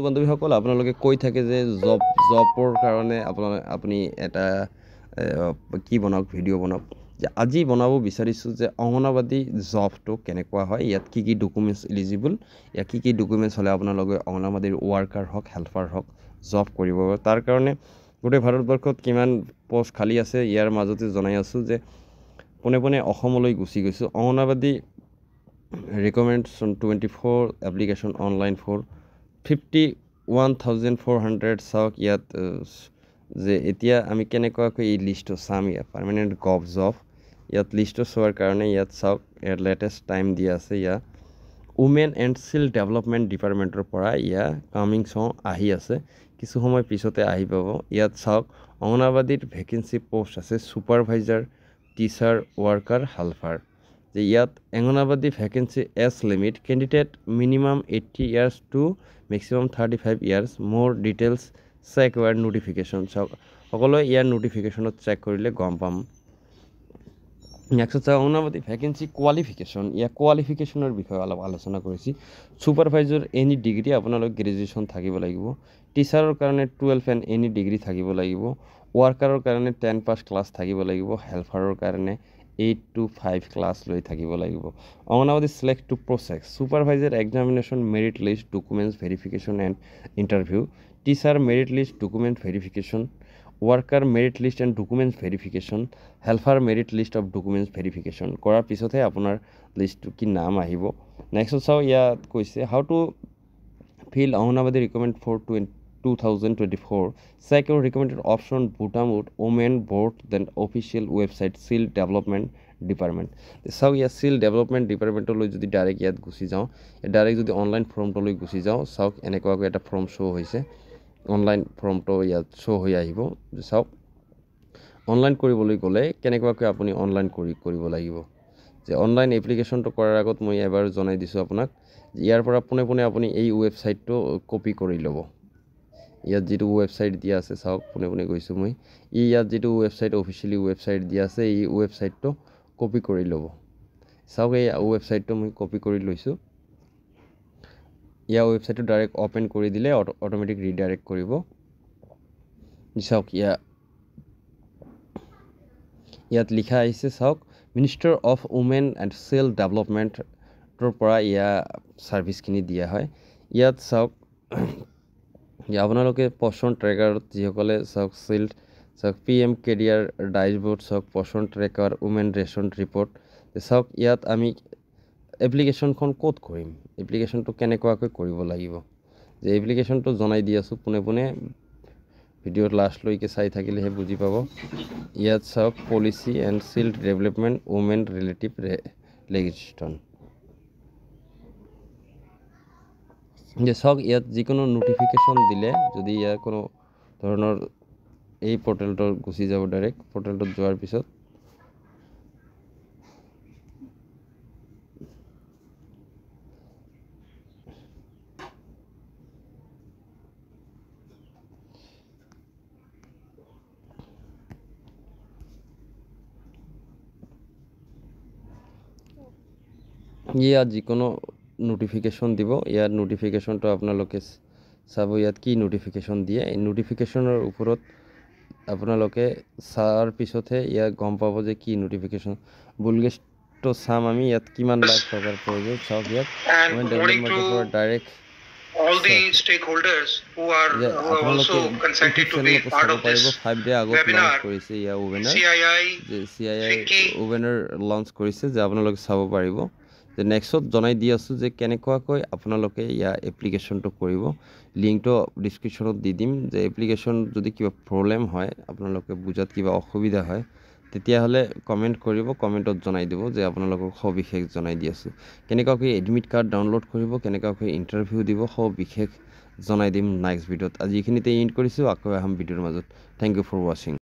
বান্ধৱীসকল আপোনালোকে কৈ থাকে যে জবৰ কাৰণে আপুনি এটা কি বনাওক ভিডিঅ' বনাওক যে আজি বনাব বিচাৰিছোঁ যে অংগনাবাদী জবটো কেনেকুৱা হয় ইয়াত কি ডকুমেণ্টছ এলিজিবল ইয়াত কি ডকুমেণ্টছ হ'লে আপোনালোকে অংগনাবাদীৰ ৱাৰ্কাৰ হওক হেল্পাৰ হওক জব কৰিব তাৰ কাৰণে গোটেই ভাৰতবৰ্ষত কিমান পোষ্ট খালী আছে ইয়াৰ মাজতে জনাই আছোঁ যে পোনে পোনে অসমলৈ গুচি গৈছোঁ Anganwadi recommendation 24 application online for 51,400 চাওক ইয়াত যে এতিয়া আমি কেনেকুৱাকৈ এই লিষ্টটো চাম ইয়াত পাৰ্মানেণ্ট গভ জব ইয়াত লিষ্টটো চোৱাৰ কাৰণে ইয়াত চাওক ইয়াত লেটেষ্ট টাইম দিয়া আছে ইয়াত উমেন এণ্ড চাইল্ড ডেভেলপমেণ্ট ডিপাৰ্টমেণ্টৰ পৰা ইয়াত কামিং আহি আছে কিছু সময় পিছতে আহি পাব ইয়াত চাওক অংগনাবাদীত ভেকেঞ্চি পোষ্ট আছে ছুপাৰভাইজাৰ টিচাৰ ৱাৰ্কাৰ হেল্পাৰ যে ইয়াত Anganwadi vacancy age limit candidate minimum 80 years to maximum 35 years more details check ৱাৰ নোটিফিকেশ্যন চাওক সকলোৱে ইয়াৰ নোটিফিকেশ্যনত চেক কৰিলে গম পাম নেক্সট চাওক অংগনাবাদী ভেকেঞ্চি কোৱালিফিকেশ্যন ইয়াৰ কোৱালিফিকেশ্যনৰ বিষয়ে অলপ আলোচনা কৰিছি ছুপাৰভাইজাৰ এনি ডিগ্ৰী আপোনালোক গ্ৰেজুৱেশ্যন থাকিব লাগিব টিচাৰৰ কাৰণে 12 এণ্ড এনি ডিগ্ৰী থাকিব লাগিব ৱাৰ্কাৰৰ কাৰণে 10 পাছ ক্লাছ থাকিব লাগিব হেল্পাৰৰ কাৰণে 8 to 5 ক্লাছ লৈ থাকিব লাগিব Anganwadi select two process supervisor examination merit list documents verification and interview teacher merit list document verification worker merit list and documents verification helper merit list of documents verification কৰাৰ পিছতহে আপোনাৰ লিষ্টটো কি নাম আহিব নেক্সট চাওঁ ইয়াত কৈছে how to fill Anganwadi recommend for 2024 check your recommended option button উড women board then official website child development department চাওক ইয়াত চিল ডেভেলপমেণ্ট ডিপাৰ্টমেণ্টলৈ যদি ডাইৰেক্ট ইয়াত গুচি যাওঁ ডাইৰেক্ট যদি অনলাইন ফৰ্মটোলৈ গুচি যাওঁ চাওক এনেকুৱাকৈ এটা ফৰ্ম শ্ব' হৈছে অনলাইন ফৰ্মটো ইয়াত শ্ব' হৈ আহিব চাওক অনলাইন কৰিবলৈ গ'লে কেনেকুৱাকৈ আপুনি অনলাইন কৰিব লাগিব যে অনলাইন এপ্লিকেশ্যনটো কৰাৰ আগত মই এবাৰ জনাই দিছোঁ আপোনাক ইয়াৰ পৰা পোনে পোনে আপুনি এই ৱেবছাইটটো কপি কৰি ল'ব ইয়াত যিটো ৱেবছাইট দিয়া আছে চাওক পোনে পোনে গৈছোঁ মই ইয়াত যিটো ৱেবছাইট অফিচিয়েলি ৱেবছাইট দিয়া আছে এই ৱেবছাইটটো কপি কৰি ল'ব চাওক এই ৱেবছাইটটো মই কপি কৰি লৈছোঁ ইয়াৰ ৱেবছাইটটো ডাইৰেক্ট অপেন কৰি দিলে অট'মেটিক ৰিডাইৰেক্ট কৰিব চাওক ইয়াত লিখা আহিছে চাওক minister of women and child ডেভেলপমেণ্টৰ পৰা ইয়াৰ ছাৰ্ভিচখিনি দিয়া হয় ইয়াত চাওক আপোনালোকে পচন ট্ৰেকাৰত যিসকলে চাওক চিল্ড চাওক PM কেৰিয়াৰ ডাইচবৰ্ড চাওক পচন ট্ৰেকাৰ উমেন ৰেচন ৰিপৰ্ট চাওক ইয়াত আমি এপ্লিকেশ্যনখন ক'ত কৰিম এপ্লিকেশ্যনটো কেনেকুৱাকৈ কৰিব লাগিব যে এপ্লিকেশ্যনটো জনাই দি আছোঁ পোনে পোনে ভিডিঅ'ৰ লাষ্টলৈকে চাই থাকিলেহে বুজি পাব ইয়াত চাওক policy and child development women relative legislation যে চাওক ইয়াত যিকোনো নোটিফিকেশ্যন দিলে যদি ইয়াৰ কোনো ধৰণৰ এই পৰ্টেলটোত গুচি যাব ডাইৰেক্ট পৰ্টেলটোত যোৱাৰ পিছত ইয়াত যিকোনো নোটিফিকেশ্যন দিব ইয়াত নোটিফিকেশ্যনটো আপোনালোকে চাব ইয়াত কি নোটিফিকেশ্যন দিয়ে এই নোটিফিকেশ্যনৰ ওপৰত আপোনালোকে চাৰ পিছতহে ইয়াত গম পাব যে কি নোটিফিকেশ্যন বুলগেষ্টটো চাম আমি ইয়াত কিমান লাখ টকাৰ প্ৰয়োজন চাওক ইয়াত মই ডেভেলপমেণ্টৰ পৰা direct all the stakeholders who are also consented to be part of this 5 day আগত লঞ্চ কৰিছে ইয়া ওভেনাৰ CII ওভেনাৰ লঞ্চ কৰিছে যে আপোনালোকে চাব পাৰিব যে নেক্সটত জনাই দি আছোঁ যে কেনেকুৱাকৈ আপোনালোকে ইয়াৰ এপ্লিকেশ্যনটো কৰিব লিংকটো ডিছক্ৰিপশ্যনত দি দিম যে এপ্লিকেশ্যন যদি কিবা প্ৰব্লেম হয় আপোনালোকে বুজাত কিবা অসুবিধা হয় তেতিয়াহ'লে কমেণ্ট কৰিব কমেণ্টত জনাই দিব যে আপোনালোকক সবিশেষ জনাই দি আছোঁ কেনেকুৱাকৈ এডমিট কাৰ্ড ডাউনলোড কৰিব কেনেকুৱাকৈ ইণ্টাৰভিউ দিব সবিশেষ জনাই দিম নেক্সট ভিডিঅ'ত আজি এইখিনিতে এণ্ড কৰিছোঁ আকৌ আহিম ভিডিঅ'ৰ মাজত থেংক ইউ ফৰ ৱাচিং